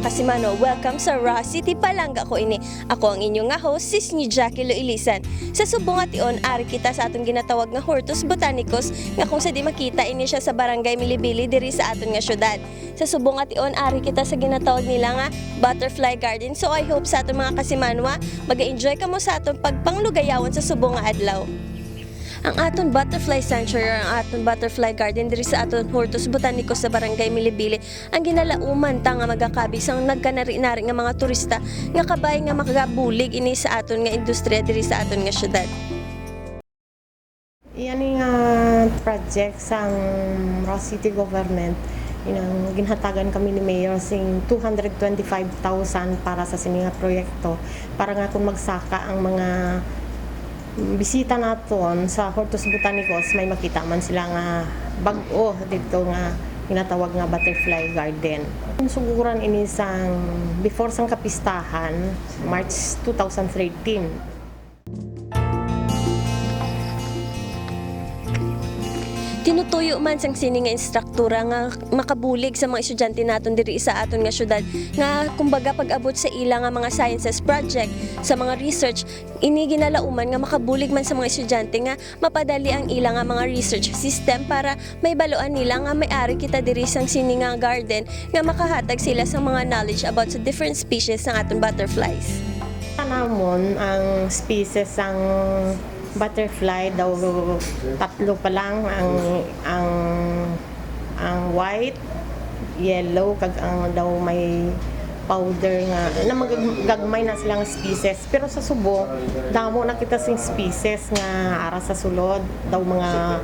mga kasimano, welcome sa Rojas City, Palanga ko ini. Ako ang inyong nga host, sis ni Jackie Loilisan. Sa subong at iyon, ari kita sa atong ginatawag nga Hortus Botanicus, nga kung sa di makita ini siya sa barangay Milibili diri sa aton nga syudad. Sa subong at iyon, ari kita sa ginatawag nila nga Butterfly Garden. So I hope sa aton mga kasimanwa, mag-enjoy ka mo sa aton pagpanglugayawan sa subong nga adlaw. Ang aton Butterfly Sanctuary, ang aton Butterfly Garden diri sa aton Hortus Botanicus sa barangay Milibili, ang ginalauman ta nga magakabis ang nagkanari-nari nga mga turista nga kabay nga makagabulig ini sa aton nga industriya diri sa aton nga syudad. Iyan nga project sa Rojas City Government, inang ginhatagan kami ni Mayor sing 225,000 para sa sininga proyekto para nga kung magsaka ang mga bisita naton sa Hortus Botanicus, may makita man sila nga bag-o dito nga ginatawag nga Butterfly Garden. Suguran ini sang before sang kapistahan, March 2013. Tinutuyo man sang sini nga instruktura nga makabulig sa mga estudyante naton diri sa aton nga syudad nga kumbaga pag-abot sa ila nga mga sciences project, sa mga research, ini ginalauman nga makabulig man sa mga estudyante nga mapadali ang ila nga mga research system para may baluan nila nga may-ari kita diri sang sini nga garden nga makahatag sila sa mga knowledge about sa different species ng aton butterflies. Namon ang species ang butterfly daw tatlo pa lang ang white, yellow kag ang daw may powder nga na magagmay na silang species, pero sa Subo damo na kita sing species nga ara sa sulod daw mga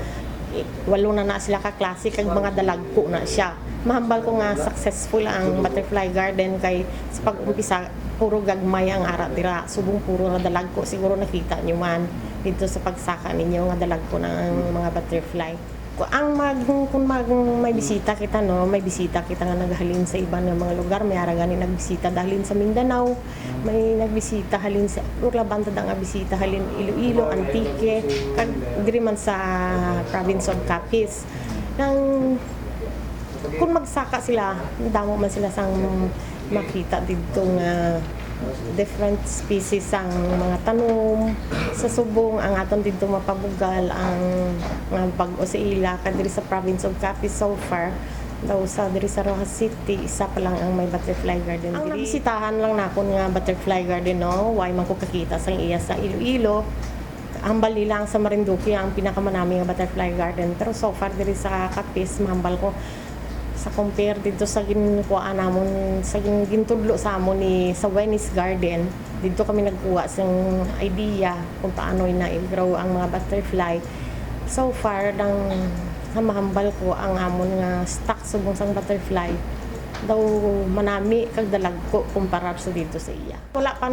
walo na sila ka klase kag mga dalagko na siya. Mahambal ko nga successful ang Butterfly Garden kay sa pag-umpisa puro gagmay ang ara dira, subong puro na dalagko, siguro nakita niyo man dito sa pagsaka ninyo nga dalagko ng mga butterfly. Kung may bisita kita, no, may bisita kita nga naghalin sa ibang mga lugar, may ara gani nagbisita dalhin sa Mindanao, may nagbisita halin sa Urlabanta nga bisita halin Iloilo, Antique, kag diri man sa province of Capiz. Kung magsaka sila, damo man sila sang makita dito nga different species ang mga tanom sa subong. Ang aton dito mapabugal ang bag-o sa ila kadiri sa province of Capiz so far daw sa diri sa Rojas City isa pa lang ang may butterfly garden diri. Ang nabisitahan lang nakon nga butterfly garden, no, way man ko kakita sang iya sa Iloilo. Hambal nila ang sa Marinduque ang pinakamanami nga butterfly garden, pero so far diri sa Capiz mahambal ko sa compare dito sa ginkuha namon sa gintudlo sa amon ni sa Venice Garden. Dito kami nagkuha sang idea kung paano na-grow ang mga butterfly. So far nang mahambal ko ang amon nga stock subong sang butterfly daw manami kag dalagko kumpara sa dito sa iya. Wala pa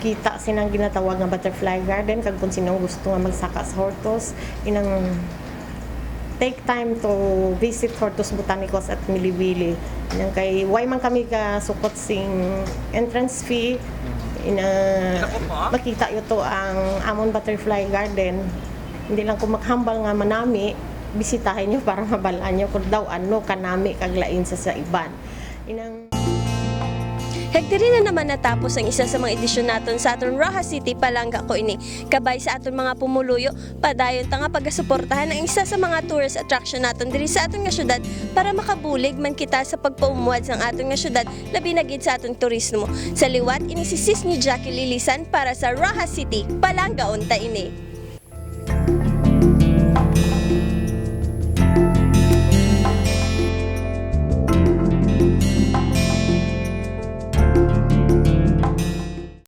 kita sinang ginatawag nga Butterfly Garden kag kung sino gusto nga magsaka sa Hortus, inang take time to visit Hortus Botanicus at Milibili. Nang kay why man kami ka sukot sing entrance fee, makita ito ang amon Butterfly Garden. Hindi lang ko maghambal nga manami, bisitahin nyo para mabalaan nyo kung daw ano kanami kaglain sa iban. Hekdiri na naman natapos ang isa sa mga edisyon naton sa aton Rojas City, Palanga ko ini. Kabay sa aton mga pumuluyo, padayon ta nga pagasuportahan ang isa sa mga tourist attraction naton diri sa aton nga syudad para makabulig man kita sa pagpaumuad sang aton nga syudad labi na gid sa aton turismo. Sa liwat ini si sis ni Jackie Loilisan para sa Rojas City, Palanga unta ini.